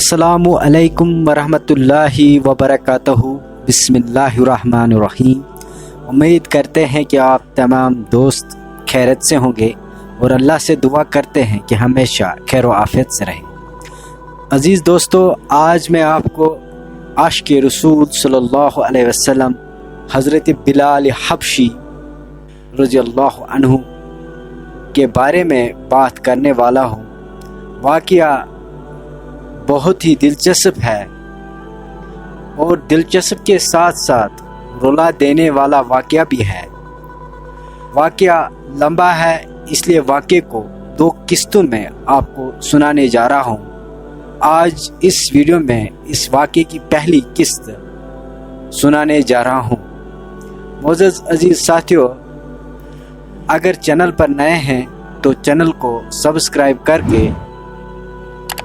السلام علیکم ورحمۃ اللہ وبرکاتہ۔ بسم اللہ الرحمن الرحیم۔ امید کرتے ہیں کہ آپ تمام دوست خیریت سے ہوں گے اور اللہ سے دعا کرتے ہیں کہ ہمیشہ خیر و عافیت سے رہیں۔ عزیز دوستو، آج میں آپ کو عاشق رسول صلی اللہ علیہ وسلم حضرت بلال حبشی رضی اللہ عنہ کے بارے میں بات کرنے والا ہوں۔ واقعہ بہت ہی دلچسپ ہے اور دلچسپ کے ساتھ ساتھ رلا دینے والا واقعہ بھی ہے۔ واقعہ لمبا ہے، اس لیے واقعے کو 2 قسطوں میں آپ کو سنانے جا رہا ہوں۔ آج اس ویڈیو میں اس واقعے کی پہلی قسط سنانے جا رہا ہوں۔ معزز عزیز ساتھیو، اگر چینل پر نئے ہیں تو چینل کو سبسکرائب کر کے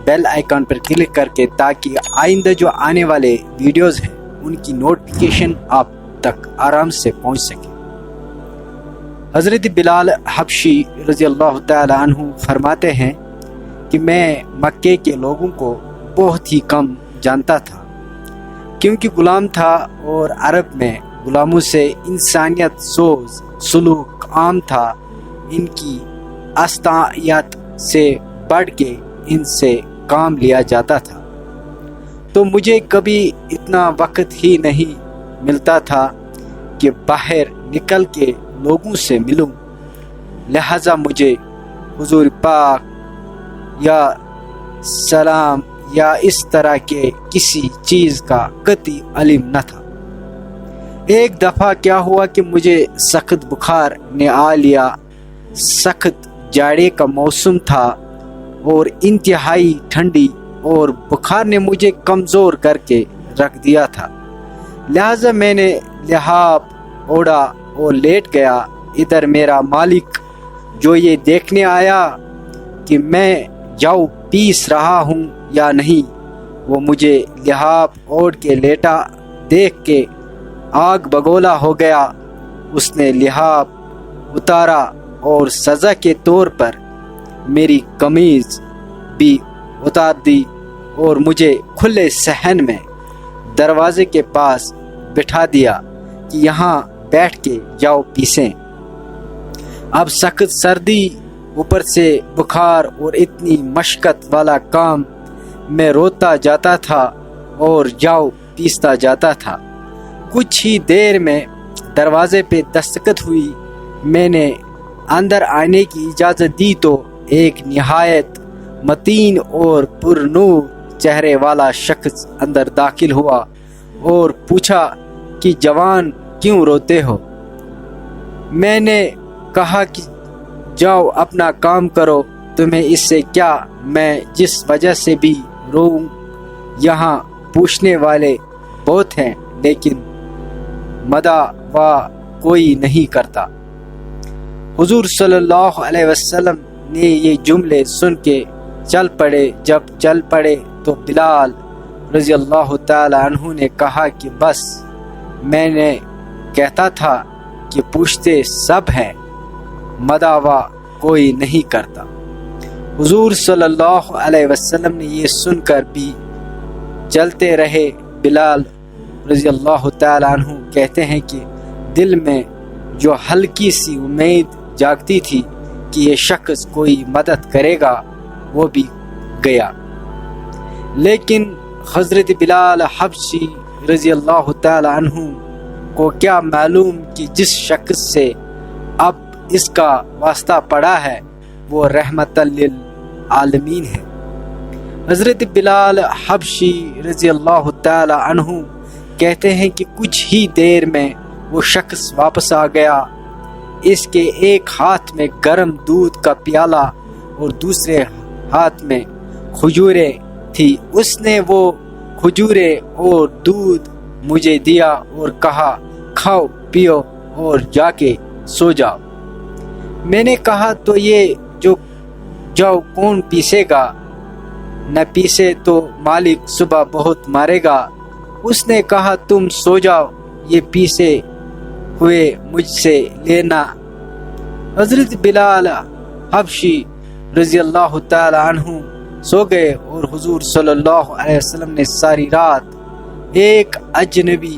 بیل آئیکن پر کلک کر کے تاکہ آئندہ جو آنے والے ویڈیوز ہیں ان کی نوٹیفیکیشن آپ تک آرام سے پہنچ سکے۔ حضرت بلال حبشی رضی اللہ تعالی عنہ فرماتے ہیں کہ میں مکے کے لوگوں کو بہت ہی کم جانتا تھا، کیونکہ غلام تھا اور عرب میں غلاموں سے انسانیت سوز سلوک عام تھا۔ ان کی استطاعت سے بڑھ کے ان سے کام لیا جاتا تھا، تو مجھے کبھی اتنا وقت ہی نہیں ملتا تھا کہ باہر نکل کے لوگوں سے ملوں، لہذا مجھے حضور پاک یا سلام یا اس طرح کے کسی چیز کا قطعی علم نہ تھا۔ ایک دفعہ کیا ہوا کہ مجھے سخت بخار نے آ لیا۔ سخت جاڑے کا موسم تھا اور انتہائی ٹھنڈی، اور بخار نے مجھے کمزور کر کے رکھ دیا تھا، لہذا میں نے لحاف اوڑھا اور لیٹ گیا۔ ادھر میرا مالک جو یہ دیکھنے آیا کہ میں جاؤ پیس رہا ہوں یا نہیں، وہ مجھے لحاف اوڑھ کے لیٹا دیکھ کے آگ بگولا ہو گیا۔ اس نے لحاف اتارا اور سزا کے طور پر میری قمیض بھی اتار دی اور مجھے کھلے صحن میں دروازے کے پاس بٹھا دیا کہ یہاں بیٹھ کے جاؤ پیسیں۔ اب سخت سردی، اوپر سے بخار اور اتنی مشقت والا کام، میں روتا جاتا تھا اور جاؤ پیستا جاتا تھا۔ کچھ ہی دیر میں دروازے پہ دستخط ہوئی۔ میں نے اندر آنے کی اجازت دی تو ایک نہایت متین اور پر نور چہرے والا شخص اندر داخل ہوا اور پوچھا کہ جوان کیوں روتے ہو؟ میں نے کہا کہ جاؤ اپنا کام کرو، تمہیں اس سے کیا، میں جس وجہ سے بھی روؤں، یہاں پوچھنے والے بہت ہیں لیکن مدعا کوئی نہیں کرتا۔ حضور صلی اللہ علیہ وسلم نے یہ جملے سن کے چل پڑے۔ جب چل پڑے تو بلال رضی اللہ تعالی عنہ نے کہا کہ بس میں نے کہتا تھا کہ پوچھتے سب ہیں، مدعا کوئی نہیں کرتا۔ حضور صلی اللہ علیہ وسلم نے یہ سن کر بھی چلتے رہے۔ بلال رضی اللہ تعالی عنہ کہتے ہیں کہ دل میں جو ہلکی سی امید جاگتی تھی کہ یہ شخص کوئی مدد کرے گا، وہ بھی گیا، لیکن حضرت بلال حبشی رضی اللہ تعالی عنہ کو کیا معلوم کہ جس شخص سے اب اس کا واسطہ پڑا ہے وہ رحمت للعالمین ہے۔ حضرت بلال حبشی رضی اللہ تعالی عنہ کہتے ہیں کہ کچھ ہی دیر میں وہ شخص واپس آ گیا۔ اس کے ایک ہاتھ میں گرم دودھ کا پیالہ اور دوسرے ہاتھ میں کھجوریں تھی۔ اس نے وہ کھجوریں اور دودھ مجھے دیا اور کہا کھاؤ پیو اور جا کے سو جاؤ۔ میں نے کہا تو یہ جو جاؤ کون پیسے گا؟ نہ پیسے تو مالک صبح بہت مارے گا۔ اس نے کہا تم سو جاؤ، یہ پیسے ہوئے مجھ سے لینا۔ حضرت بلال حبشی رضی اللہ تعالی عنہ سو گئے اور حضور صلی اللہ علیہ وسلم نے ساری رات ایک اجنبی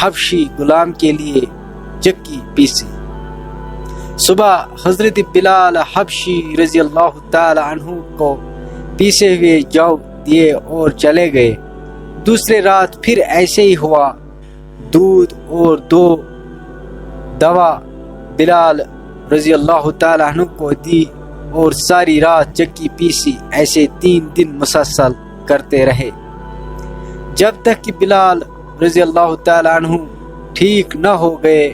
حبشی غلام کے لیے چکی پیسی۔ صبح حضرت بلال حبشی رضی اللہ تعالی عنہ کو پیسے ہوئے جو دیے اور چلے گئے۔ دوسرے رات پھر ایسے ہی ہوا، دودھ اور 2 دوا بلال رضی اللہ تعالی عنہ کو دی اور ساری رات چکی پیسی۔ ایسے 3 دن مسلسل کرتے رہے، جب تک کہ بلال رضی اللہ تعالی عنہ ٹھیک نہ ہو گئے۔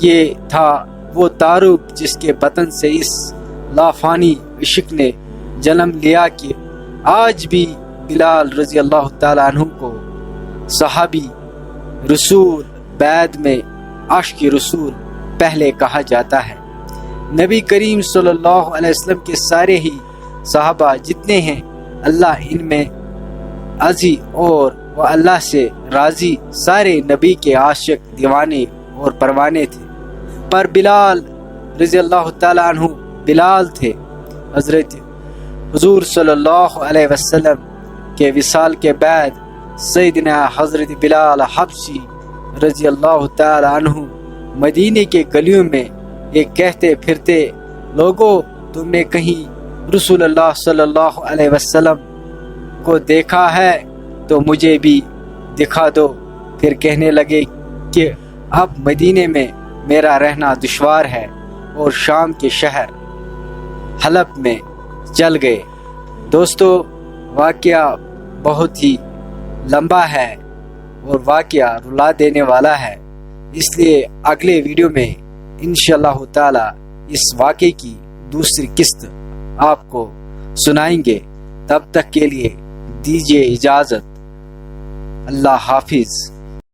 یہ تھا وہ تعارف جس کے بطن سے اس لافانی عشق نے جنم لیا کہ آج بھی بلال رضی اللہ تعالی عنہ کو صحابی رسول، بعد میں عاشق رسول پہلے کہا جاتا ہے۔ نبی کریم صلی اللہ علیہ وسلم کے سارے ہی صحابہ جتنے ہیں، اللہ ان میں عزی اور وہ اللہ سے راضی سارے نبی کے عاشق، دیوانے اور پروانے تھے، پر بلال رضی اللہ تعالی عنہ بلال تھے۔ حضرت حضور صلی اللہ علیہ وسلم کے وصال کے بعد سیدنا حضرت بلال حبشی رضی اللہ تعالی عنہ مدینے کے گلیوں میں یہ کہتے پھرتے، لوگوں تم نے کہیں رسول اللہ صلی اللہ علیہ وسلم کو دیکھا ہے تو مجھے بھی دکھا دو۔ پھر کہنے لگے کہ اب مدینے میں میرا رہنا دشوار ہے، اور شام کے شہر حلب میں چل گئے۔ دوستو، واقعہ بہت ہی لمبا ہے اور واقعہ رلا دینے والا ہے، اس لیے اگلے ویڈیو میں انشاءاللہ تعالی اس واقعے کی دوسری قسط آپ کو سنائیں گے۔ تب تک کے لیے دیجیے اجازت، اللہ حافظ۔